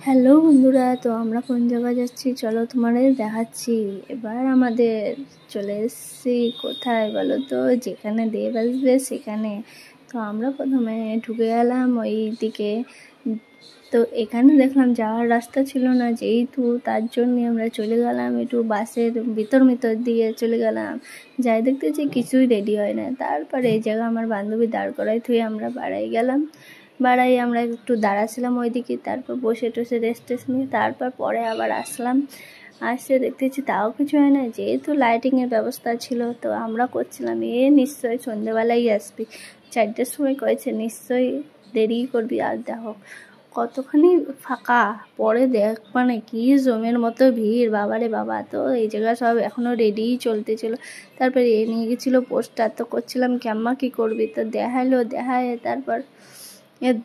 Hello বন্ধুরা, তো আমরা কোন জায়গায় যাচ্ছি চলো তোমাদের দেখাচ্ছি। এবার আমাদের চলে এসেছি কোথায় বলো তো, যেখানে দেব আসবে সেখানে। তো আমরা প্রথমে ঢুকে গেলাম ওই দিকে। তো এখানে দেখলাম যাওয়ার রাস্তা ছিল না, যেহেতু তার জন্যে আমরা চলে গেলাম একটু বাসের ভিতর দিয়ে চলে গেলাম। যাই দেখতেছি কিছুই রেডি হয় না। তারপরে এই জায়গা আমার বান্ধবী দাঁড় করাই থুয়ে আমরা বাড়াই গেলাম। বাড়াই আমরা একটু দাঁড়াছিলাম ওইদিকে, তারপর বসে টসে রেস্ট টেস্ট নিয়ে তারপর পরে আবার আসলাম। আসতে দেখতেছি তাও কিছু হয় না, যেহেতু লাইটিংয়ের ব্যবস্থা ছিল তো আমরা করছিলাম নিশ্চয়ই সন্ধ্যেবেলাই আসবি, 4টের সময় কয়েছে নিশ্চয়ই দেরি করবি। আর দেখো কতখানি ফাঁকা, পরে দেখ মানে কি জমের মতো ভিড়, বাবারে বাবা। তো এই জায়গা সব এখনও রেডিই চলতেছিল। তারপরে নিয়ে গেছিলো পোস্টার, তো করছিলাম ক্যাম্মা কী করবি, তো দেখায় তারপর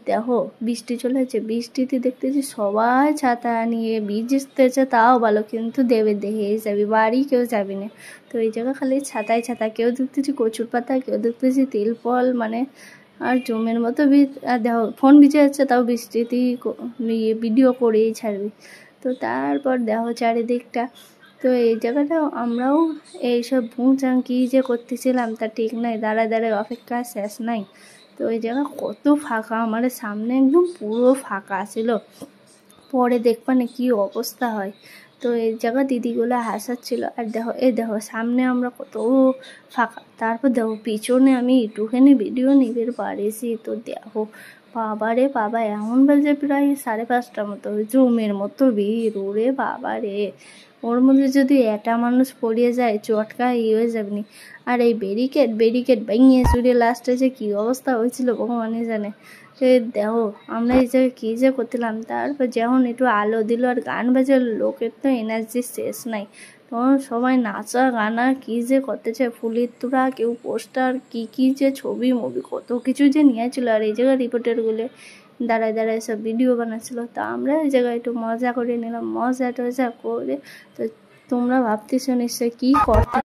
দেখো বৃষ্টি চলেছে। বৃষ্টিতে দেখতেছি সবাই ছাতা নিয়ে ভিজতেছে, তাও ভালো, কিন্তু দেবে দেখে যাবি, বাড়ি কেউ যাবি না। তো এই জায়গা খালি ছাতা, কেউ দেখতেছি কচুর পাতা, কেউ দেখতেছি তিলফল, মানে আর জমের মতো আর দেখো ফোন ভিজে যাচ্ছে, তাও বৃষ্টিতেই ভিডিও করেই ছাড়বি। তো তারপর দেখো চারিদিকটা। তো এই জায়গাটা আমরাও এইসব ভুংচাং কী যে করতেছিলাম তা ঠিক নাই, দাঁড়ায় অপেক্ষা শেষ নাই। তো ওই জায়গা কত ফাঁকা, আমার সামনে একদম পুরো ফাঁকা ছিল, পরে দেখবা না কী অবস্থা হয়। তো এই জায়গা দিদিগুলো হাসাচ্ছিল। আর দেখো সামনে আমরা কত ফাঁকা, তারপর দেখো পিছনে আমি একটুখানি ভিডিও নিবে পারেছি। তো দেখো বাবারে বাবা, এমন বাজে প্রায় 5:30 মতো, জমের মতো ভিড়, ওরে বাবা রে। ওর মধ্যে যদি একটা মানুষ পড়িয়ে যায় চটকা হয়ে যাবেনি। আর এই ব্যারিকেড ভেঙে চুড়ে লাস্টে যে কী অবস্থা হয়েছিল ভগবানই জানে। তো দেখো আমরা এই জায়গায় কী যে করছিলাম। তারপর যখন একটু আলো দিল আর গান বাজার, লোকের তো এনার্জি শেষ নাই, তখন সবাই নাচা গানা কী যে করতেছে, ফুলের তোড়া, কেউ পোস্টার, কী যে ছবি মুভি কত কিছু যে নিয়েছিল। আর এই জায়গায় রিপোর্টারগুলো দাঁড়ায় সব ভিডিও বানাচ্ছিল। তো আমরা এই জায়গায় একটু মজা করে নিলাম, মজা টজা করে। তো তোমরা ভাবতেছো নিশ্চয় কী করতে।